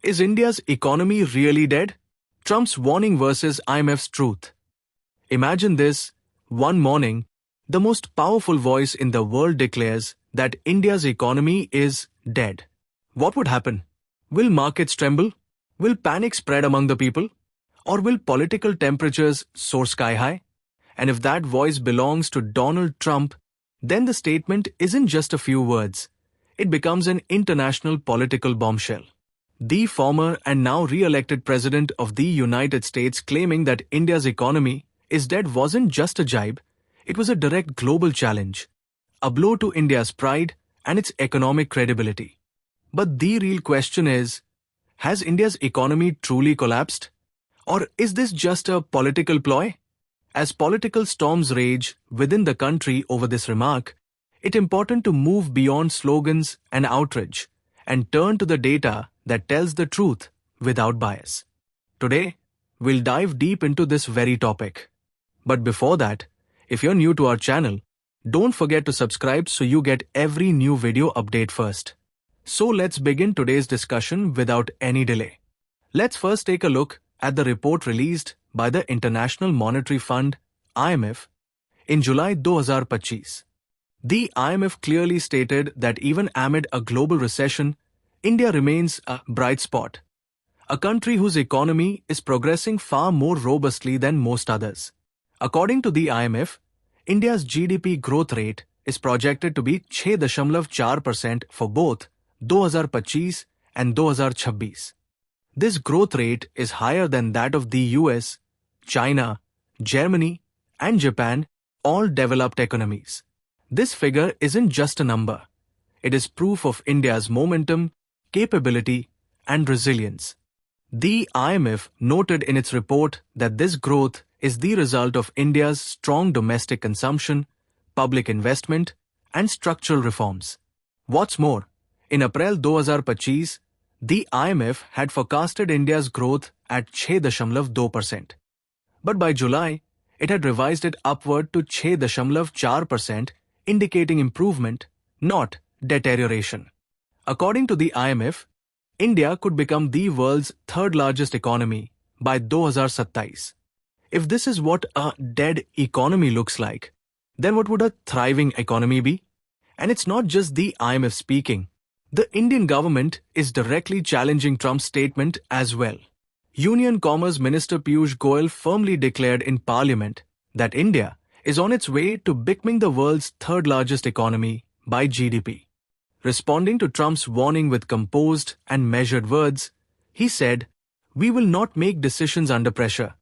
Is India's economy really dead? Trump's warning versus IMF's truth. Imagine this: one morning, the most powerful voice in the world declares that India's economy is dead. What would happen? Will markets tremble? Will panic spread among the people? Or will political temperatures soar sky high? And if that voice belongs to Donald Trump, then the statement isn't just a few words. It becomes an international political bombshell. The former and now re-elected President of the United States claiming that India's economy is dead wasn't just a jibe, it was a direct global challenge, a blow to India's pride and its economic credibility. But the real question is, has India's economy truly collapsed? Or is this just a political ploy? As political storms rage within the country over this remark, it's important to move beyond slogans and outrage and turn to the data that tells the truth without bias. Today, we'll dive deep into this very topic. But before that, if you're new to our channel, don't forget to subscribe so you get every new video update first. So let's begin today's discussion without any delay. Let's first take a look at the report released by the International Monetary Fund (IMF) in July 2025. The IMF clearly stated that even amid a global recession, India remains a bright spot, a country whose economy is progressing far more robustly than most others. According to the IMF, India's GDP growth rate is projected to be 6.4% for both 2025 and 2026. This growth rate is higher than that of the US, China, Germany, and Japan, all developed economies. This figure isn't just a number. It is proof of India's momentum, capability, and resilience. The IMF noted in its report that this growth is the result of India's strong domestic consumption, public investment, and structural reforms. What's more, in April 2025, the IMF had forecasted India's growth at 6.2%. But by July, it had revised it upward to 6.4%, indicating improvement, not deterioration. According to the IMF, India could become the world's third largest economy by 2027. If this is what a dead economy looks like, then what would a thriving economy be? And it's not just the IMF speaking. The Indian government is directly challenging Trump's statement as well. Union Commerce Minister Piyush Goyal firmly declared in Parliament that India is on its way to becoming the world's third largest economy by GDP. Responding to Trump's warning with composed and measured words, he said, "We will not make decisions under pressure,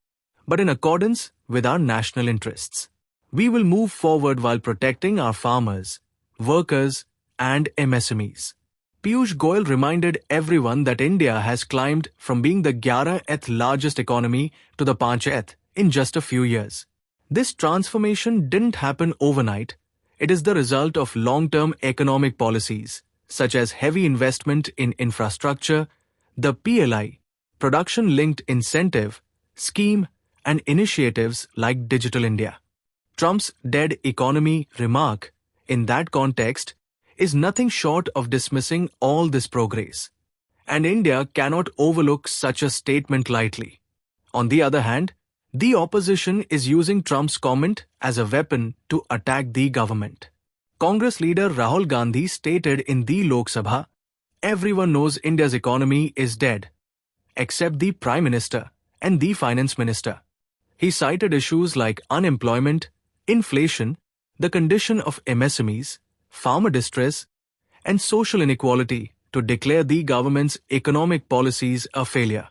but in accordance with our national interests. We will move forward while protecting our farmers, workers, and MSMEs." Piyush Goyal reminded everyone that India has climbed from being the 11th largest economy to the 5th in just a few years. This transformation didn't happen overnight. It is the result of long-term economic policies, such as heavy investment in infrastructure, the PLI, production-linked incentive scheme, and initiatives like Digital India. Trump's dead economy remark, in that context, is nothing short of dismissing all this progress. And India cannot overlook such a statement lightly. On the other hand, the opposition is using Trump's comment as a weapon to attack the government. Congress leader Rahul Gandhi stated in the Lok Sabha, "Everyone knows India's economy is dead, except the Prime Minister and the Finance Minister." He cited issues like unemployment, inflation, the condition of MSMEs, farmer distress, and social inequality to declare the government's economic policies a failure.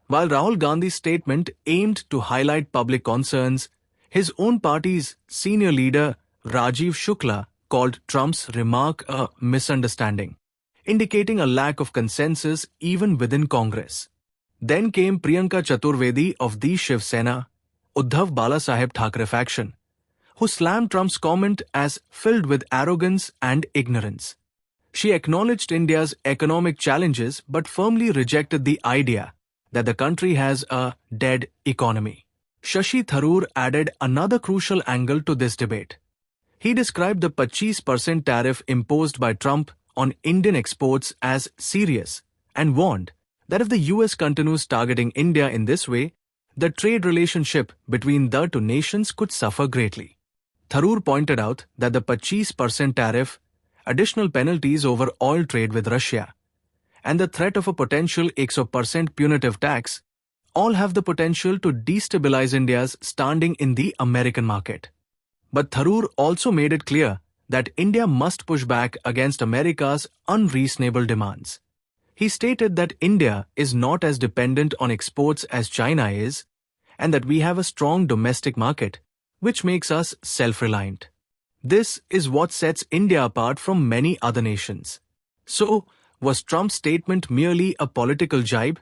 While Rahul Gandhi's statement aimed to highlight public concerns, his own party's senior leader Rajiv Shukla called Trump's remark a misunderstanding, indicating a lack of consensus even within Congress. Then came Priyanka Chaturvedi of the Shiv Sena, Uddhav Balasaheb Thackeray faction, who slammed Trump's comment as filled with arrogance and ignorance. She acknowledged India's economic challenges but firmly rejected the idea that the country has a dead economy. Shashi Tharoor added another crucial angle to this debate. He described the 25% tariff imposed by Trump on Indian exports as serious and warned that if the US continues targeting India in this way, the trade relationship between the two nations could suffer greatly. Tharoor pointed out that the 25% tariff, additional penalties over oil trade with Russia, and the threat of a potential 100% punitive tax all have the potential to destabilize India's standing in the American market. But Tharoor also made it clear that India must push back against America's unreasonable demands. He stated that India is not as dependent on exports as China is, and that we have a strong domestic market, which makes us self-reliant. This is what sets India apart from many other nations. So, was Trump's statement merely a political jibe,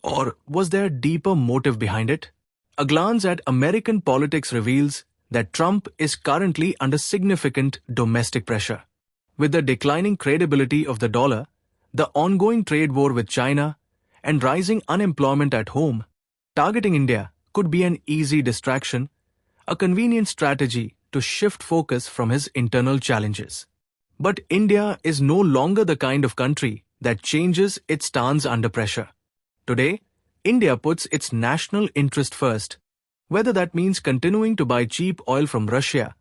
or was there a deeper motive behind it? A glance at American politics reveals that Trump is currently under significant domestic pressure. With the declining credibility of the dollar, the ongoing trade war with China, and rising unemployment at home, targeting India could be an easy distraction, a convenient strategy to shift focus from his internal challenges. But India is no longer the kind of country that changes its stance under pressure. Today, India puts its national interest first, whether that means continuing to buy cheap oil from Russia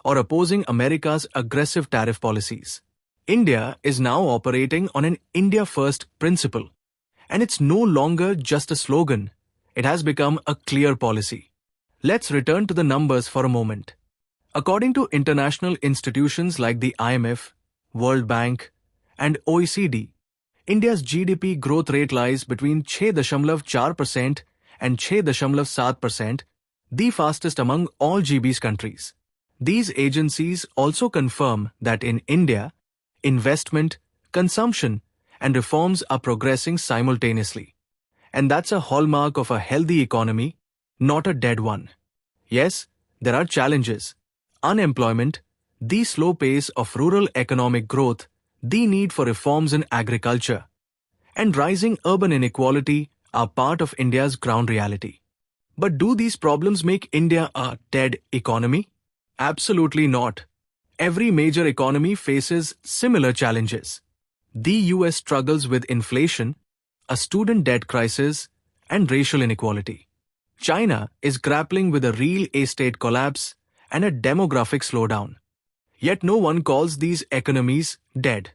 or opposing America's aggressive tariff policies. India is now operating on an India-first principle, and it's no longer just a slogan, it has become a clear policy. Let's return to the numbers for a moment. According to international institutions like the IMF, World Bank, and OECD, India's GDP growth rate lies between 6.4% and 6.7%, the fastest among all GB's countries. These agencies also confirm that in India, investment, consumption, and reforms are progressing simultaneously. And that's a hallmark of a healthy economy, not a dead one. Yes, there are challenges. Unemployment, the slow pace of rural economic growth, the need for reforms in agriculture, and rising urban inequality are part of India's ground reality. But do these problems make India a dead economy? Absolutely not. Every major economy faces similar challenges. The US struggles with inflation, a student debt crisis, and racial inequality. China is grappling with a real estate collapse and a demographic slowdown. Yet no one calls these economies dead.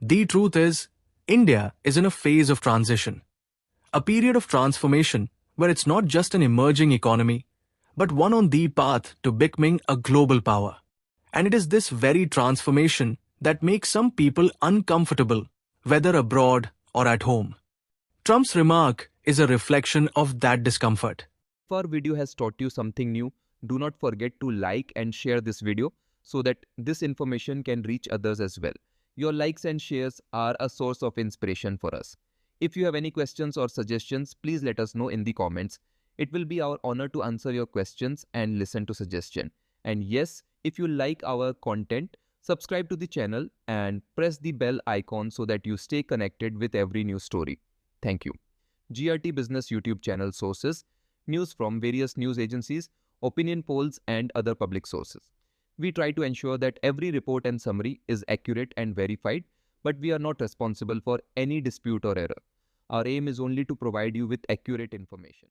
The truth is, India is in a phase of transition, a period of transformation where it's not just an emerging economy, but one on the path to becoming a global power. And it is this very transformation that makes some people uncomfortable, whether abroad or at home. Trump's remark is a reflection of that discomfort. If our video has taught you something new, do not forget to like and share this video so that this information can reach others as well. Your likes and shares are a source of inspiration for us. If you have any questions or suggestions, please let us know in the comments. It will be our honor to answer your questions and listen to suggestions. And yes, if you like our content, subscribe to the channel and press the bell icon so that you stay connected with every new story. Thank you. GRT Business YouTube channel sources, news from various news agencies, opinion polls and other public sources. We try to ensure that every report and summary is accurate and verified, but we are not responsible for any dispute or error. Our aim is only to provide you with accurate information.